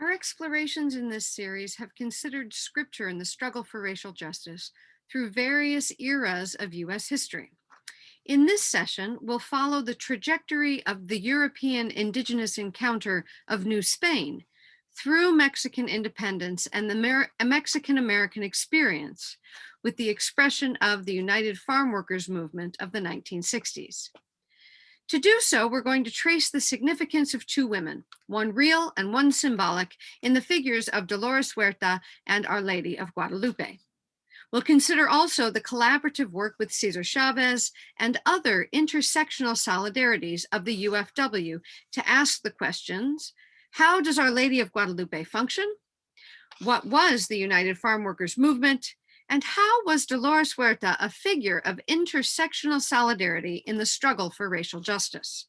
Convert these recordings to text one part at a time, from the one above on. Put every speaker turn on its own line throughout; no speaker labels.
Our explorations in this series have considered scripture in the struggle for racial justice through various eras of US history. In this session, we'll follow the trajectory of the European indigenous encounter of New Spain through Mexican independence and the Mexican-American experience with the expression of the United Farm Workers movement of the 1960s. To do so, we're going to trace the significance of two women, one real and one symbolic, in the figures of Dolores Huerta and Our Lady of Guadalupe. We'll consider also the collaborative work with Cesar Chavez and other intersectional solidarities of the UFW to ask the questions: how does Our Lady of Guadalupe function? What was the United Farm Workers movement? And how was Dolores Huerta a figure of intersectional solidarity in the struggle for racial justice?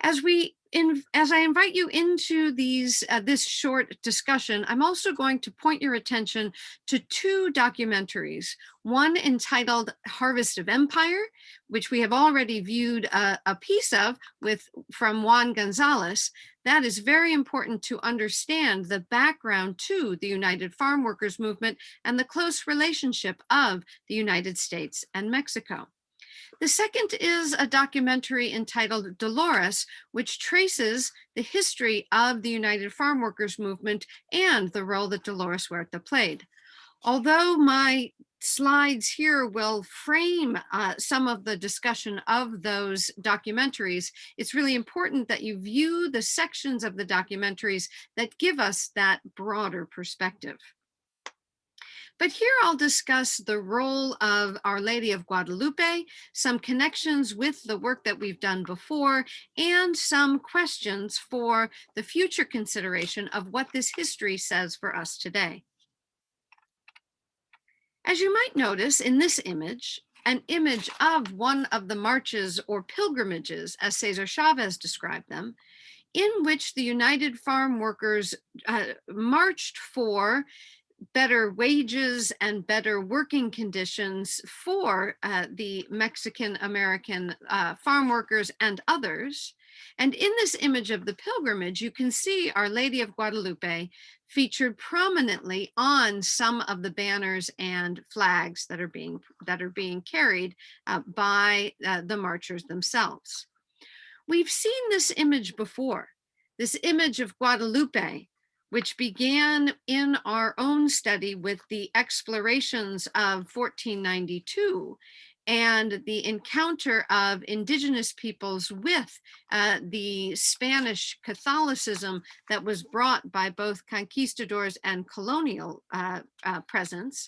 As I invite you into this short discussion, I'm also going to point your attention to two documentaries, one entitled Harvest of Empire, which we have already viewed a piece of from Juan Gonzalez. That is very important to understand the background to the United Farm Workers movement and the close relationship of the United States and Mexico. The second is a documentary entitled Dolores, which traces the history of the United Farm Workers movement and the role that Dolores Huerta played. Although my slides here will frame some of the discussion of those documentaries, it's really important that you view the sections of the documentaries that give us that broader perspective. But here I'll discuss the role of Our Lady of Guadalupe, some connections with the work that we've done before, and some questions for the future consideration of what this history says for us today. As you might notice in this image, an image of one of the marches or pilgrimages, as Cesar Chavez described them, in which the United Farm Workers marched for better wages and better working conditions for the Mexican-American farm workers and others. And in this image of the pilgrimage, you can see Our Lady of Guadalupe featured prominently on some of the banners and flags that are being carried by the marchers themselves. We've seen this image before, this image of Guadalupe, which began in our own study with the explorations of 1492 and the encounter of indigenous peoples with the Spanish Catholicism that was brought by both conquistadors and colonial presence.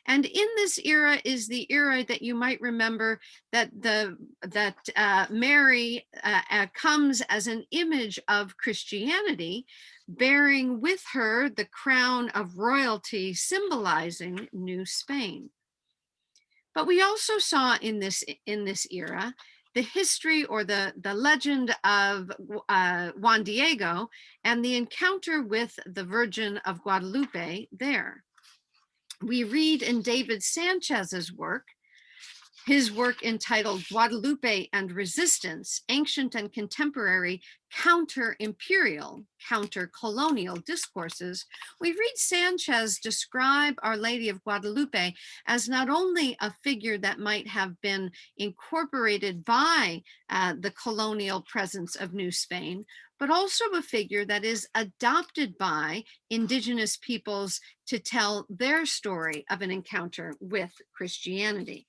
And in this era is the era that you might remember that Mary comes as an image of Christianity, bearing with her the crown of royalty symbolizing New Spain. But we also saw in this era the history or the legend of Juan Diego and the encounter with the Virgin of Guadalupe there. We read in David Sanchez's work, his work entitled Guadalupe and Resistance, Ancient and Contemporary Counter-Imperial, Counter-Colonial Discourses. We read Sanchez describe Our Lady of Guadalupe as not only a figure that might have been incorporated by the colonial presence of New Spain, but also a figure that is adopted by indigenous peoples to tell their story of an encounter with Christianity.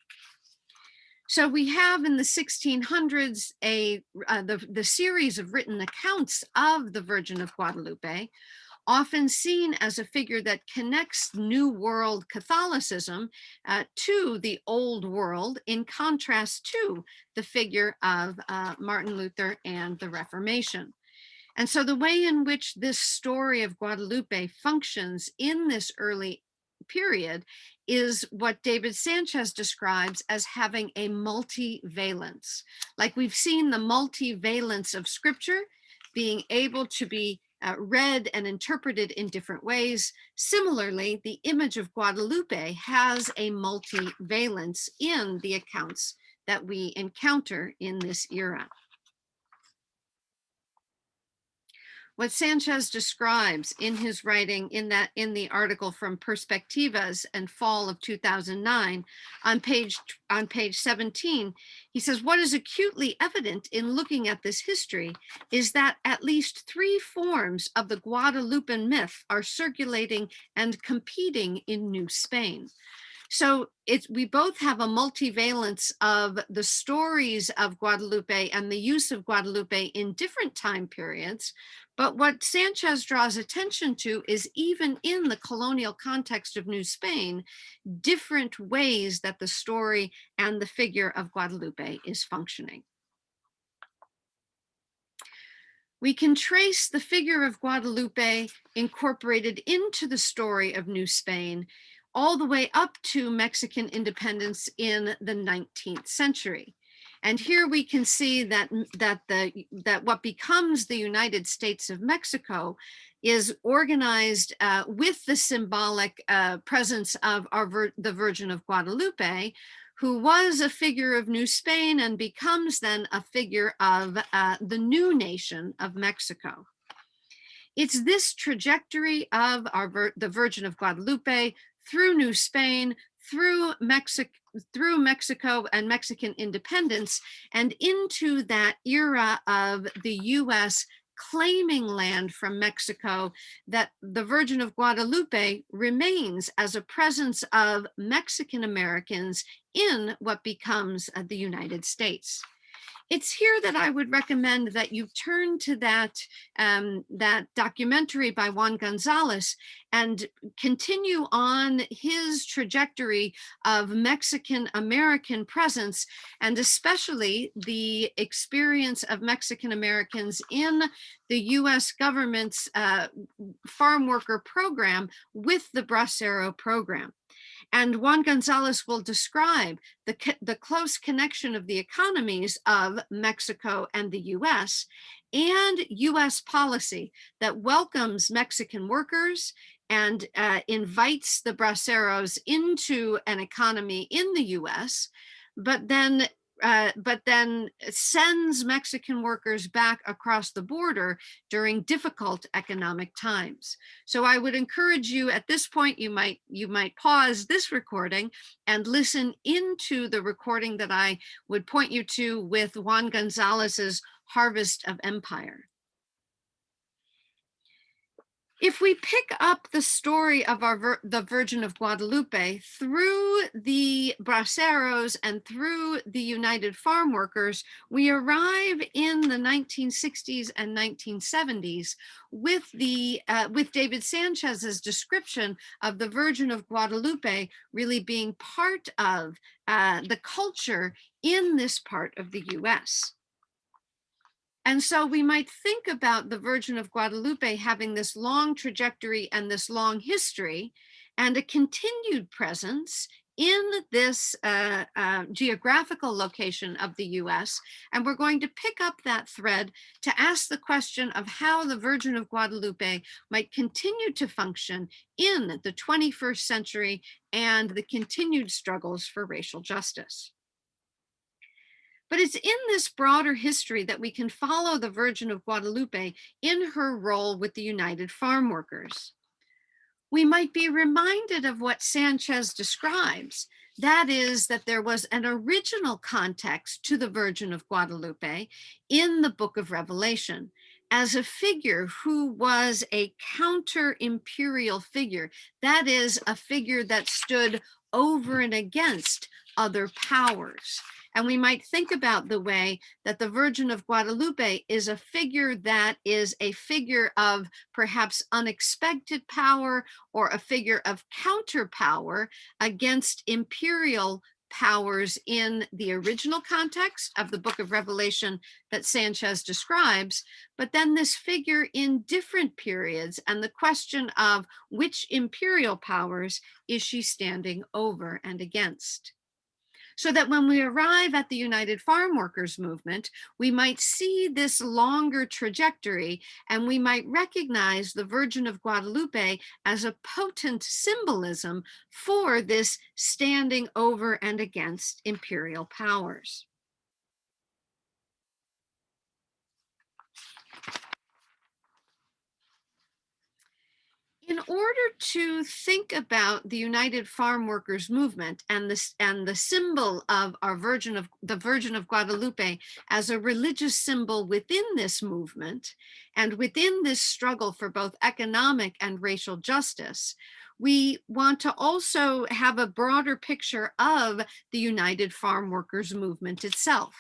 So we have in the 1600s the series of written accounts of the Virgin of Guadalupe, often seen as a figure that connects New World Catholicism to the Old World, in contrast to the figure of Martin Luther and the Reformation. And so the way in which this story of Guadalupe functions in this early period is what David Sanchez describes as having a multivalence. Like we've seen the multivalence of scripture being able to be read and interpreted in different ways. Similarly, the image of Guadalupe has a multivalence in the accounts that we encounter in this era. What Sanchez describes in his writing in the article from Perspectivas and Fall of 2009 on page 17, he says what is acutely evident in looking at this history is that at least three forms of the Guadalupan myth are circulating and competing in New Spain. So we both have a multivalence of the stories of Guadalupe and the use of Guadalupe in different time periods. But what Sanchez draws attention to is even in the colonial context of New Spain, different ways that the story and the figure of Guadalupe is functioning. We can trace the figure of Guadalupe incorporated into the story of New Spain all the way up to Mexican independence in the 19th century. And here we can see that what becomes the United States of Mexico is organized with the symbolic presence of the Virgin of Guadalupe, who was a figure of New Spain and becomes then a figure of the new nation of Mexico. It's this trajectory of the Virgin of Guadalupe through New Spain, through Mexico and Mexican independence, and into that era of the US claiming land from Mexico, that the Virgin of Guadalupe remains as a presence of Mexican Americans in what becomes the United States. It's here that I would recommend that you turn to that documentary by Juan Gonzalez and continue on his trajectory of Mexican American presence, and especially the experience of Mexican Americans in the US government's farm worker program with the Bracero program. And Juan Gonzalez will describe the close connection of the economies of Mexico and the US, and US policy that welcomes Mexican workers and invites the Braceros into an economy in the US, but then sends Mexican workers back across the border during difficult economic times. So I would encourage you at this point, you might pause this recording and listen into the recording that I would point you to with Juan Gonzalez's Harvest of Empire. If we pick up the story of the Virgin of Guadalupe through the Braceros and through the United Farm Workers, we arrive in the 1960s and 1970s with David Sanchez's description of the Virgin of Guadalupe really being part of the culture in this part of the US. And so we might think about the Virgin of Guadalupe having this long trajectory and this long history and a continued presence in this geographical location of the US. And we're going to pick up that thread to ask the question of how the Virgin of Guadalupe might continue to function in the 21st century and the continued struggles for racial justice. But it's in this broader history that we can follow the Virgin of Guadalupe in her role with the United Farm Workers. We might be reminded of what Sanchez describes. That is, that there was an original context to the Virgin of Guadalupe in the book of Revelation as a figure who was a counter-imperial figure. That is, a figure that stood over and against other powers. And we might think about the way that the Virgin of Guadalupe is a figure that is a figure of perhaps unexpected power, or a figure of counterpower against imperial powers in the original context of the book of Revelation that Sanchez describes, but then this figure in different periods, and the question of which imperial powers is she standing over and against. So that when we arrive at the United Farm Workers movement, we might see this longer trajectory, and we might recognize the Virgin of Guadalupe as a potent symbolism for this standing over and against imperial powers. order to think about the United Farm Workers movement and the symbol of the Virgin of Guadalupe as a religious symbol within this movement and within this struggle for both economic and racial justice, we want to also have a broader picture of the United Farm Workers movement itself.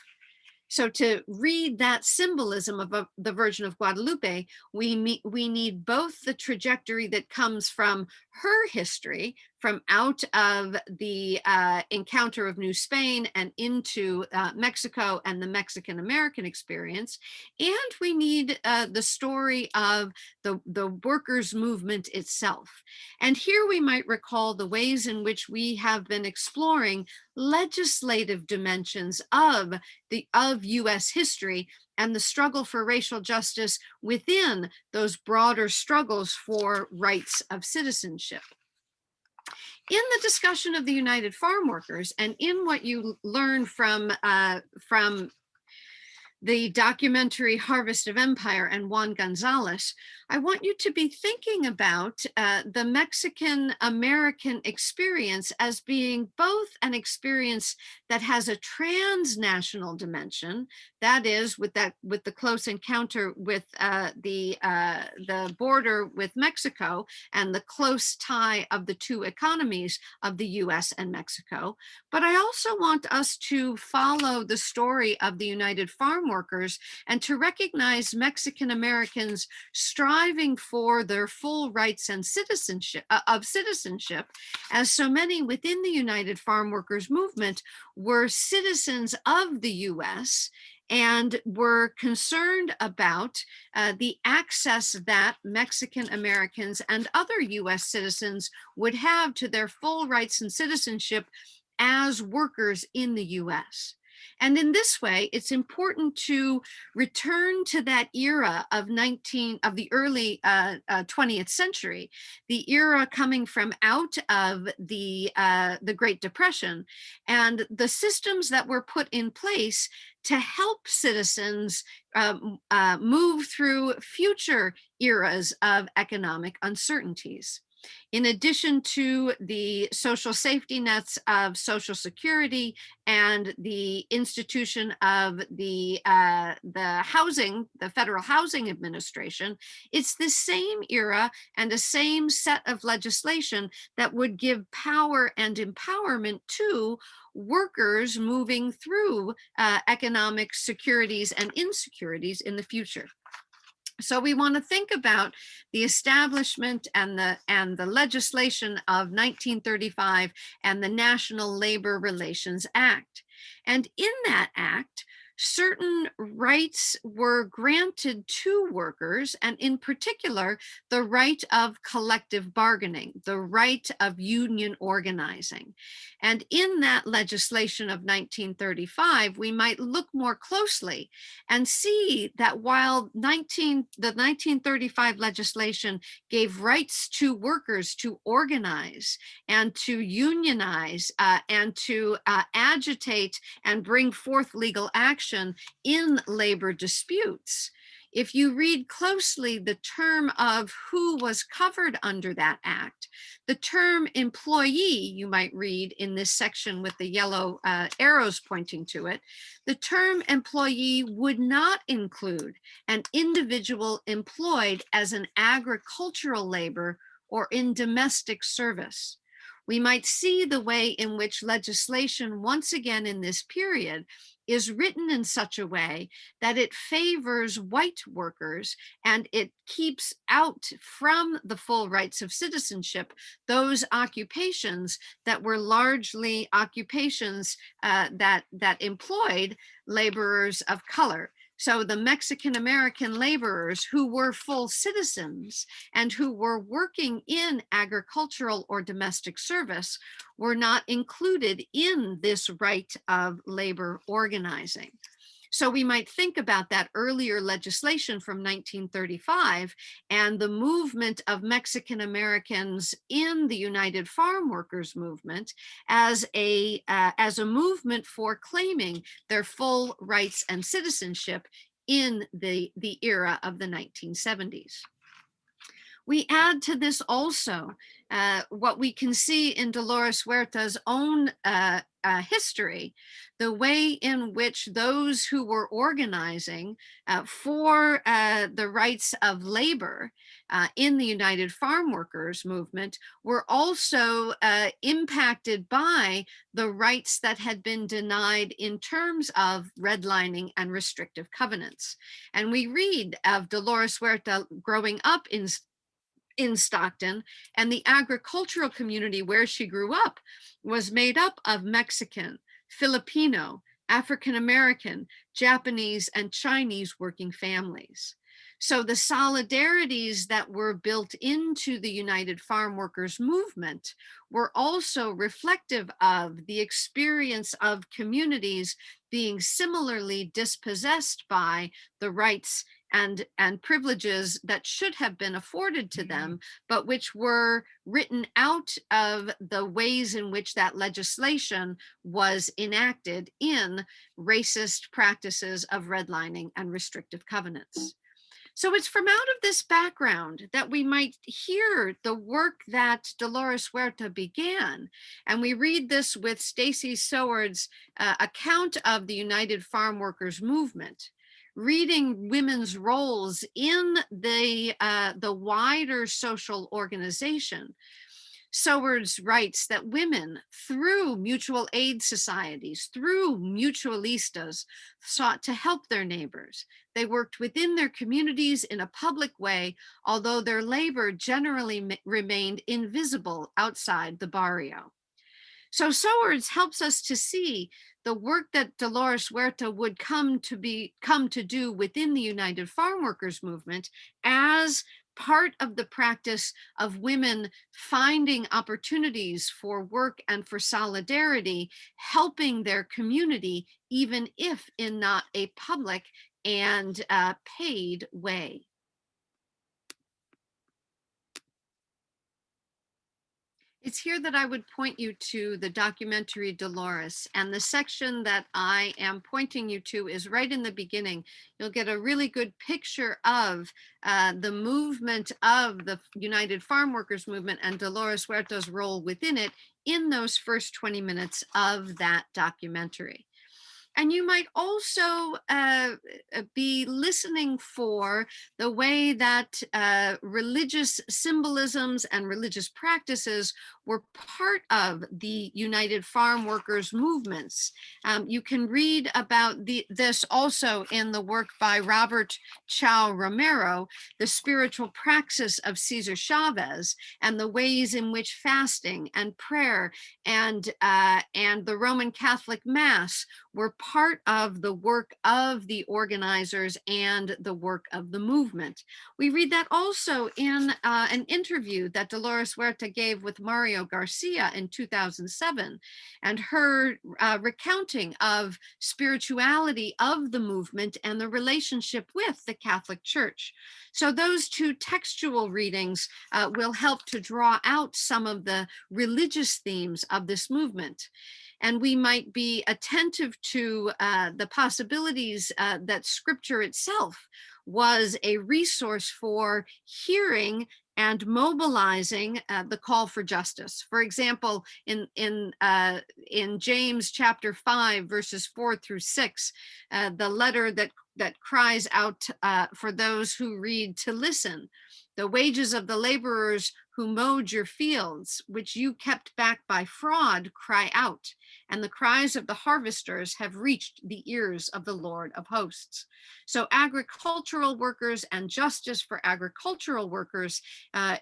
So to read that symbolism of the Virgin of Guadalupe, we need both the trajectory that comes from her history, from out of the encounter of New Spain and into Mexico and the Mexican American experience, and we need the story of the workers' movement itself. And here we might recall the ways in which we have been exploring legislative dimensions of US history and the struggle for racial justice within those broader struggles for rights of citizenship. In the discussion of the United Farm Workers and in what you learn from the documentary Harvest of Empire and Juan Gonzalez, I want you to be thinking about the Mexican American experience as being both an experience that has a transnational dimension, that is, with the close encounter with the border with Mexico and the close tie of the two economies of the U.S. and Mexico. But I also want us to follow the story of the United Farm Workers and to recognize Mexican Americans striving for their full rights and citizenship, as so many within the United Farm Workers movement were citizens of the U.S. and were concerned about the access that Mexican Americans and other U.S. citizens would have to their full rights and citizenship as workers in the U.S. And in this way, it's important to return to that era of the early 20th century, the era coming from out of the Great Depression, and the systems that were put in place to help citizens move through future eras of economic uncertainties. In addition to the social safety nets of Social Security and the institution of the Federal Housing Administration, it's the same era and the same set of legislation that would give power and empowerment to workers moving through economic securities and insecurities in the future. So we want to think about the establishment and the legislation of 1935 and the National Labor Relations Act. And in that act, certain rights were granted to workers, and in particular, the right of collective bargaining, the right of union organizing. And in that legislation of 1935, we might look more closely and see that while the 1935 legislation gave rights to workers to organize and to unionize and to agitate and bring forth legal action in labor disputes, if you read closely the term of who was covered under that act, the term employee, you might read in this section with the yellow arrows pointing to it, the term employee would not include an individual employed as an agricultural labor or in domestic service. We might see the way in which legislation, once again in this period, is written in such a way that it favors white workers and it keeps out from the full rights of citizenship those occupations that were largely occupations that employed laborers of color. So the Mexican American laborers who were full citizens and who were working in agricultural or domestic service were not included in this right of labor organizing. So we might think about that earlier legislation from 1935 and the movement of Mexican Americans in the United Farm Workers movement as a movement for claiming their full rights and citizenship in the era of the 1970s. We add to this also what we can see in Dolores Huerta's own history, the way in which those who were organizing for the rights of labor in the United Farm Workers movement were also impacted by the rights that had been denied in terms of redlining and restrictive covenants. And we read of Dolores Huerta growing up in Stockton, and the agricultural community where she grew up was made up of Mexican, Filipino, African American, Japanese, and Chinese working families. So the solidarities that were built into the United Farm Workers movement were also reflective of the experience of communities being similarly dispossessed by the rights and privileges that should have been afforded to them, but which were written out of the ways in which that legislation was enacted in racist practices of redlining and restrictive covenants. So it's from out of this background that we might hear the work that Dolores Huerta began. And we read this with Stacy Soward's account of the United Farm Workers movement, reading women's roles in the wider social organization. Soward writes that women, through mutual aid societies, through mutualistas, sought to help their neighbors. They worked within their communities in a public way, although their labor generally remained invisible outside the barrio. So Sowers helps us to see the work that Dolores Huerta would come to do within the United Farm Workers movement as part of the practice of women finding opportunities for work and for solidarity, helping their community, even if in not a public and paid way. It's here that I would point you to the documentary Dolores, and the section that I am pointing you to is right in the beginning. You'll get a really good picture of the movement of the United Farm Workers movement and Dolores Huerta's role within it in those first 20 minutes of that documentary. And you might also be listening for the way that religious symbolisms and religious practices were part of the United Farm Workers movements. You can read about this also in the work by Robert Chow Romero, The Spiritual Praxis of Cesar Chavez, and the ways in which fasting and prayer and the Roman Catholic Mass were part of the work of the organizers and the work of the movement. We read that also in an interview that Dolores Huerta gave with Mario Garcia in 2007, and her recounting of spirituality of the movement and the relationship with the Catholic Church. So those two textual readings will help to draw out some of the religious themes of this movement. And we might be attentive to the possibilities that scripture itself was a resource for hearing and mobilizing the call for justice. For example, in James chapter 5, verses 4 through 6, the letter that cries out for those who read to listen. The wages of the laborers who mowed your fields, which you kept back by fraud, cry out, and the cries of the harvesters have reached the ears of the Lord of hosts. So agricultural workers and justice for agricultural workers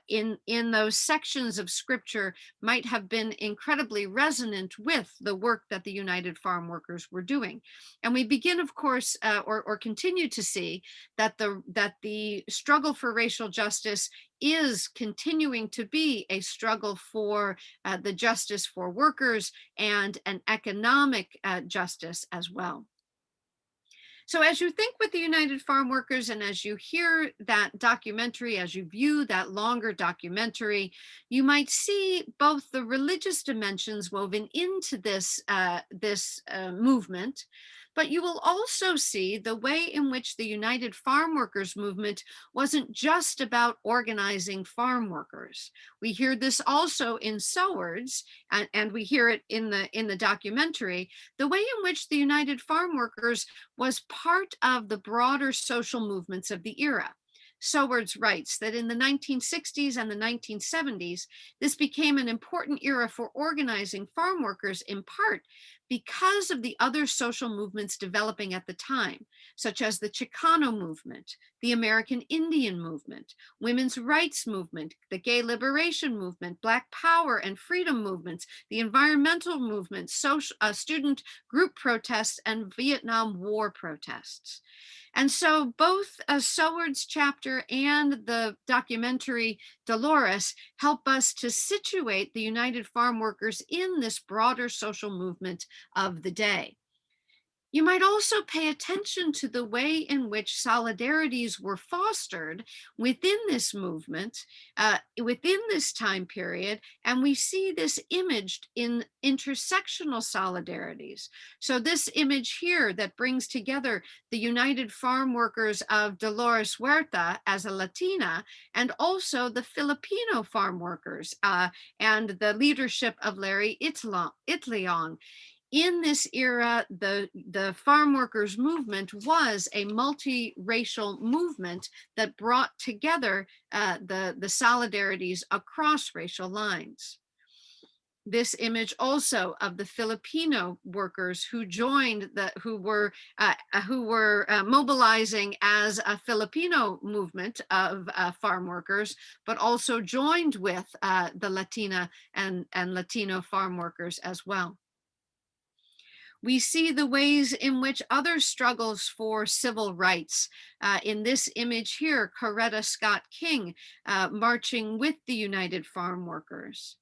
in those sections of scripture might have been incredibly resonant with the work that the United Farm Workers were doing. And we begin, of course, or continue to see that the struggle for racial justice is continuing to be a struggle for the justice for workers and an economic justice as well. So as you think with the United Farm Workers and as you hear that documentary, as you view that longer documentary, you might see both the religious dimensions woven into this movement, But you will also see the way in which the United Farm Workers movement wasn't just about organizing farm workers. We hear this also in Sowards, and we hear it in the documentary, the way in which the United Farm Workers was part of the broader social movements of the era. Sowards writes that in the 1960s and the 1970s, this became an important era for organizing farm workers, in part because of the other social movements developing at the time, such as the Chicano movement, the American Indian movement, women's rights movement, the gay liberation movement, Black power and freedom movements, the environmental movement, student group protests, and Vietnam War protests. And so both Soward's chapter and the documentary Dolores help us to situate the United Farm Workers in this broader social movement of the day. You might also pay attention to the way in which solidarities were fostered within this movement, within this time period, and we see this imaged in intersectional solidarities. So this image here that brings together the United Farm Workers of Dolores Huerta as a Latina, and also the Filipino farm workers and the leadership of Larry Itliong. In this era, the farm workers movement was a multiracial movement that brought together the solidarities across racial lines. This image also of the Filipino workers who joined who were mobilizing as a Filipino movement of farm workers, but also joined with the Latina and Latino farm workers as well. We see the ways in which other struggles for civil rights, in this image here, Coretta Scott King marching with the United Farm Workers.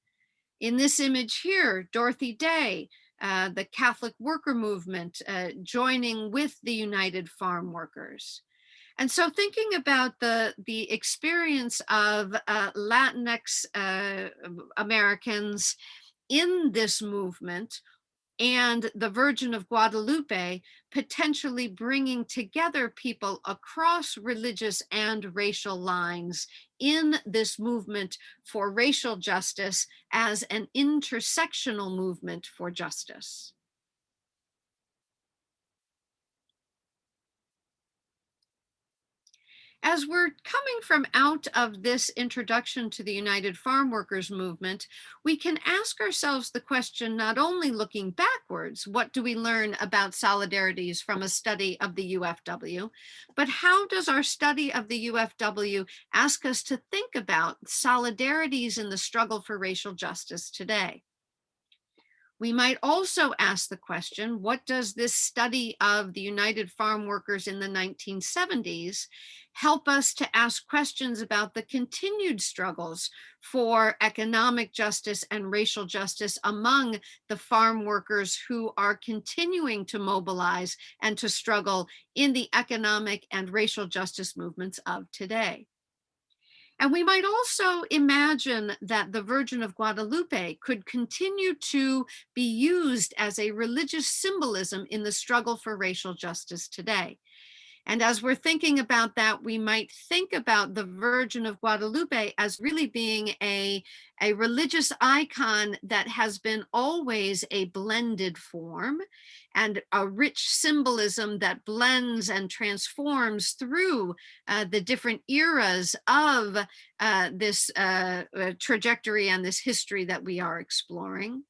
In this image here, Dorothy Day, the Catholic worker movement, joining with the United Farm Workers. And so thinking about the experience of Latinx Americans in this movement, and the Virgin of Guadalupe potentially bringing together people across religious and racial lines in this movement for racial justice as an intersectional movement for justice. As we're coming from out of this introduction to the United Farm Workers movement, we can ask ourselves the question, not only looking backwards, what do we learn about solidarities from a study of the UFW, but how does our study of the UFW ask us to think about solidarities in the struggle for racial justice today? We might also ask the question, what does this study of the United Farm Workers in the 1970s help us to ask questions about the continued struggles for economic justice and racial justice among the farm workers who are continuing to mobilize and to struggle in the economic and racial justice movements of today? And we might also imagine that the Virgin of Guadalupe could continue to be used as a religious symbolism in the struggle for racial justice today. And as we're thinking about that, we might think about the Virgin of Guadalupe as really being a religious icon that has been always a blended form and a rich symbolism that blends and transforms through the different eras of this trajectory and this history that we are exploring.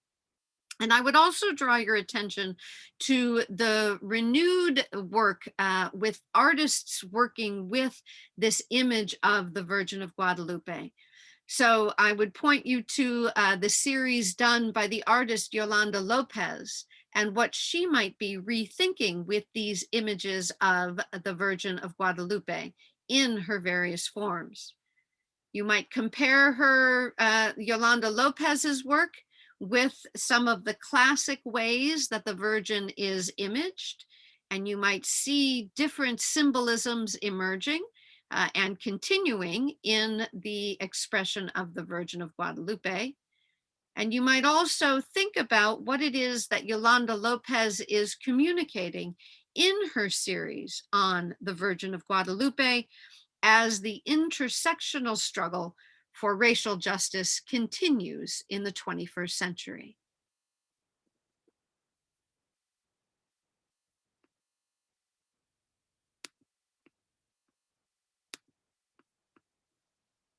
And I would also draw your attention to the renewed work with artists working with this image of the Virgin of Guadalupe. So I would point you to the series done by the artist Yolanda Lopez and what she might be rethinking with these images of the Virgin of Guadalupe in her various forms. You might compare her, Yolanda Lopez's work, with some of the classic ways that the Virgin is imaged, and you might see different symbolisms emerging and continuing in the expression of the Virgin of Guadalupe. And you might also think about what it is that Yolanda Lopez is communicating in her series on the Virgin of Guadalupe as the intersectional struggle for racial justice continues in the 21st century.